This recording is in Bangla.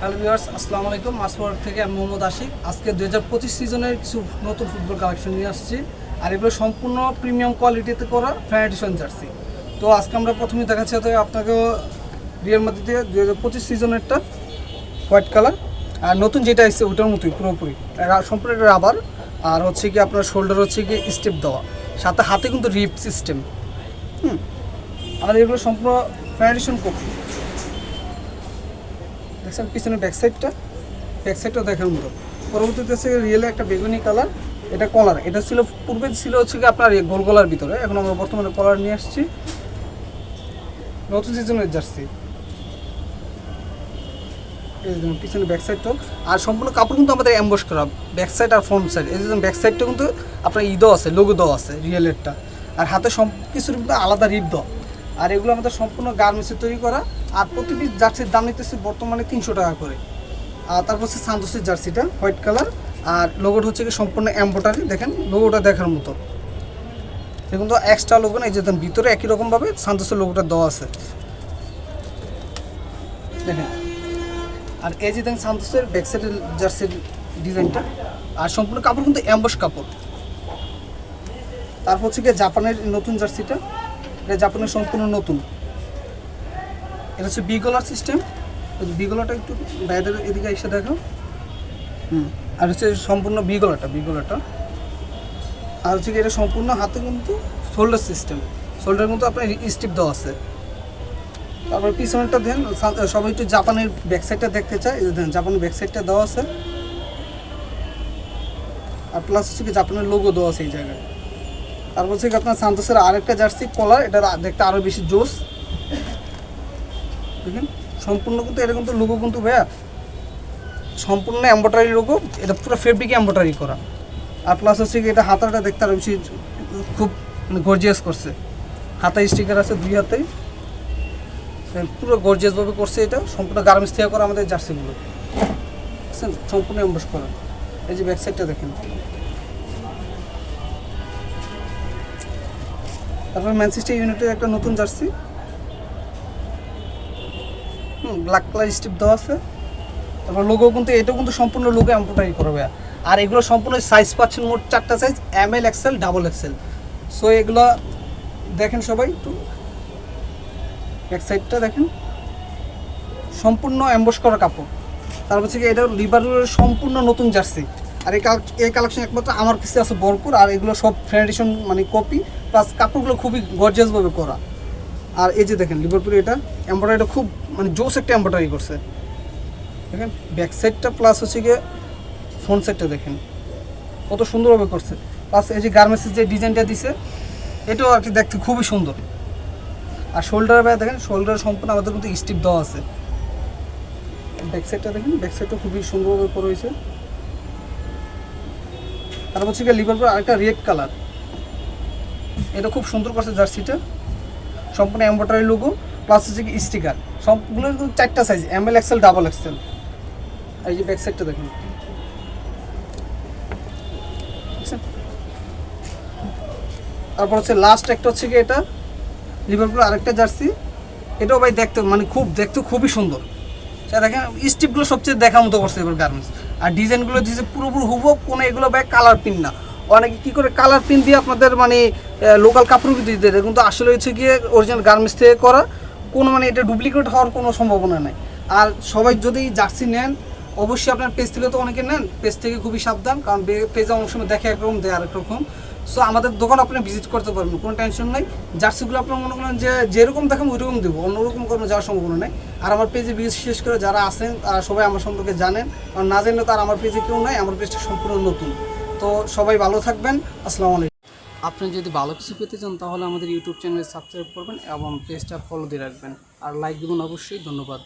হ্যালো ভিউয়ার্স, আসসালামু আলাইকুম। মাসওয়ার্ক থেকে আমি মোহাম্মদ আশিক। আজকে 2025 সিজনের কিছু নতুন ফুটবল কালেকশন নিয়ে আসছি, আর এগুলো সম্পূর্ণ প্রিমিয়াম কোয়ালিটিতে করা ফ্যান এডিশন জার্সি। তো আজকে আমরা প্রথমেই দেখাচ্ছি আপনাকেও রিয়াল মাদ্রিদের 2025 সিজনেরটা হোয়াইট কালার, আর নতুন যেটা এসেছে ওটার মতোই পুরোপুরি সম্পূর্ণ একটা রাবার। আর হচ্ছে কি আপনার শোল্ডার হচ্ছে কি স্টেপ দেওয়া, সাথে হাতে কিন্তু রিপ সিস্টেম। আমাদের এগুলো সম্পূর্ণ ফ্যান এডিশন কপি। দেখছেন পিছনে ব্যাকসাইডটা দেখার মতো। পরবর্তীতে হচ্ছে রিয়েলে একটা বেগুনি কালার, এটা কলার। এটা ছিল পূর্বে ছিল হচ্ছে কি আপনার গোল গলার ভিতরে, এখন আমরা বর্তমানে কলার নিয়ে আসছি। নতুন সিজনের জার্সি, এই যে পিছনে ব্যাকসাইডটাও, আর সম্পূর্ণ কাপড় কিন্তু আমাদের অ্যাম্বস করা ব্যাকসাইড আর ফ্রন্ট সাইড। এই যে ব্যাকসাইডটা কিন্তু আপনার ঈদও আছে, লোগো দেওয়া আছে রিয়েলেরটা, আর হাতে সব কিছুর কিন্তু আলাদা রিপ দেওয়া। আর এগুলো আমাদের সম্পূর্ণ গার্মেন্টসে তৈরি করা। আর প্রতি পিস জার্সির দাম নিতেছে বর্তমানে 300 টাকা করে। আর তারপর হচ্ছে সান্তোসের জার্সিটা হোয়াইট কালার, আর লোগোটা হচ্ছে কি সম্পূর্ণ এমব্রয়ডারি। দেখেন লোগোটা দেখার মতো, দেখুন তো এক্সট্রা লোগো না, এই যে ভিতরে একই রকমভাবে সান্তোসের লোগোটা দেওয়া আছে, দেখেন। আর এই যে দেখেন সান্তোসের ব্যাকসাইডের জার্সির ডিজাইনটা, আর সম্পূর্ণ কাপড় কিন্তু অ্যাম্বস কাপড়। তারপর হচ্ছে কি জাপানের নতুন জার্সিটা, এটা জাপানের সম্পূর্ণ নতুন। এটা হচ্ছে বিগলার সিস্টেম। বিগলাটা একটু বাইরের এদিকে এসে দেখো। আর হচ্ছে সম্পূর্ণ বিগলাটা। আর হচ্ছে কি এটা সম্পূর্ণ হাতে কিন্তু শোল্ডার সিস্টেম, শোল্ডার কিন্তু আপনার স্টিপ দেওয়া আছে। তারপর পিছনেরটা দেন, সবাই একটু জাপানের ব্যাকসাইডটা দেখতে চায়, এই দেন জাপানের ব্যাকসাইডটা দেওয়া আছে। আর প্লাস হচ্ছে কি জাপানের লোগো দেওয়া আছে এই জায়গায়। তারপর হচ্ছে কি আপনার সান্তোসের আরেকটা জার্সি কলার, এটা দেখতে আরও বেশি জোস। দেখেন সম্পূর্ণ কিন্তু এটা কিন্তু লোগো কিন্তু ভাইয়া সম্পূর্ণ এমব্রয়ডারি লোগো, এটা পুরো ফেব্রিকে এমব্রয়ডারি করা। আর প্লাস হচ্ছে কি এটা হাতাটা দেখতে আরও বেশি খুব মানে গর্জিয়াস করছে। হাতায় স্টিকার আছে, দুই হাতেই পুরো গর্জিয়াসভাবে করছে। এটা সম্পূর্ণ গার্মেন্টস থেকে করা আমাদের জার্সিগুলো, বুঝছেন, সম্পূর্ণ এমবস করা। এই যে ব্যাক সাইডটা দেখেন। তারপর ম্যানচেস্টার ইউনাইটেড একটা নতুন জার্সি, ব্ল্যাক কালার স্ট্রিপ দেওয়া আছে। তারপর লোগো কিন্তু এটাও কিন্তু সম্পূর্ণ লোগো এমব্রয়ডারি করবে। আর এগুলো সম্পূর্ণ সাইজ পাচ্ছেন মোট 4টা size, ML, XL, XXL। So এগুলো দেখেন সবাই একটু, এক সাইডটা দেখেন সম্পূর্ণ এমবস করা কাপড়। তারপর হচ্ছে এটা লিভারপুলের সম্পূর্ণ নতুন জার্সি। আর এই কালেকশন একমাত্র আমার কাছে আছে ভরপুর। আর এগুলো সব ট্র্যাডিশন মানে কপি, প্লাস কাপড়গুলো খুবই গর্জিয়াসভাবে করা। আর এই যে দেখেন লিভারপুলে এটা এমব্রয়ডারিটা খুব মানে জোস একটা এমব্রয়ডারি করছে, দেখেন ব্যাক সাইডটা প্লাস হচ্ছে গিয়ে ফ্রন্ট সাইডটা দেখেন কত সুন্দরভাবে করছে। প্লাস এই যে গার্মেন্টসের যে ডিজাইনটা দিছে এটাও আর কি দেখতে খুবই সুন্দর। আর শোল্ডার ভাই দেখেন, শোল্ডার সম্পূর্ণ আমাদের কিন্তু স্টিপ দেওয়া আছে। ব্যাক সাইডটা দেখেন, ব্যাক সাইডটা খুবই সুন্দরভাবে করা হয়েছে। তারপর হচ্ছে গিয়ে লিভারপুল আরেকটা রেড কালার, এটা খুব সুন্দর করছে জার্সিটা, সম্পূর্ণ এমব্রয়ডারি লোগো প্লাস হচ্ছে কি স্টিকার। সবগুলো কিন্তু 4টা সাইজ, ML, XL, XXL। এই যে ব্যাক সাইডটা দেখুন, তারপর হচ্ছে লাস্ট একটা হচ্ছে কি এটা লিভারপুল আরেকটা জার্সি, এটাও ভাই দেখতে মানে দেখতে খুবই সুন্দর। সেটা দেখেন স্টিপগুলো সবচেয়ে দেখার মতো করছে এবার গার্মেন্টস। আর ডিজাইনগুলো দিয়েছে পুরোপুরি হুবহু, কোনো এগুলো ভাই কালার প্রিন্ট না। অনেকে কী করে কালার প্রিন্ট দিয়ে আপনাদের মানে লোকাল কাপড় দিয়ে দেয়, কিন্তু আসলে হচ্ছে গিয়ে অরিজিনাল গার্মেন্টস থেকে করা, কোনো মানে এটা ডুপ্লিকেট হওয়ার কোনো সম্ভাবনা নেই। আর সবাই যদি জার্সি নেন অবশ্যই আপনার পেজ থেকে তো অনেকে নেন, পেজ থেকে খুবই সাবধান, কারণ পেজে অনেক সময় দেখে একরকম দেয় আরেক রকম। সো আমাদের দোকান আপনি ভিজিট করতে পারবেন, কোনো টেনশন নাই। জার্সিগুলো আপনার মনে করেন যে যেরকম দেখেন ওইরকম দেবো, অন্যরকম কোনো যাওয়ার সম্ভাবনা নেই। আর আমার পেজে বিশেষ করে যারা আছেন তারা সবাই আমার সম্পর্কে জানেন, আর না জানলে তার আমার পেজে কেউ নাই, আমার পেজটা সম্পূর্ণ নতুন। তো সবাই ভালো থাকবেন, আসসালামু আলাইকুম। আপনি যদি ভালো কিছু পেতে চান তাহলে আমাদের ইউটিউব চ্যানেলে সাবস্ক্রাইব করবেন এবং পেজটা ফলো দিয়ে রাখবেন, আর লাইক দেবেন অবশ্যই। ধন্যবাদ।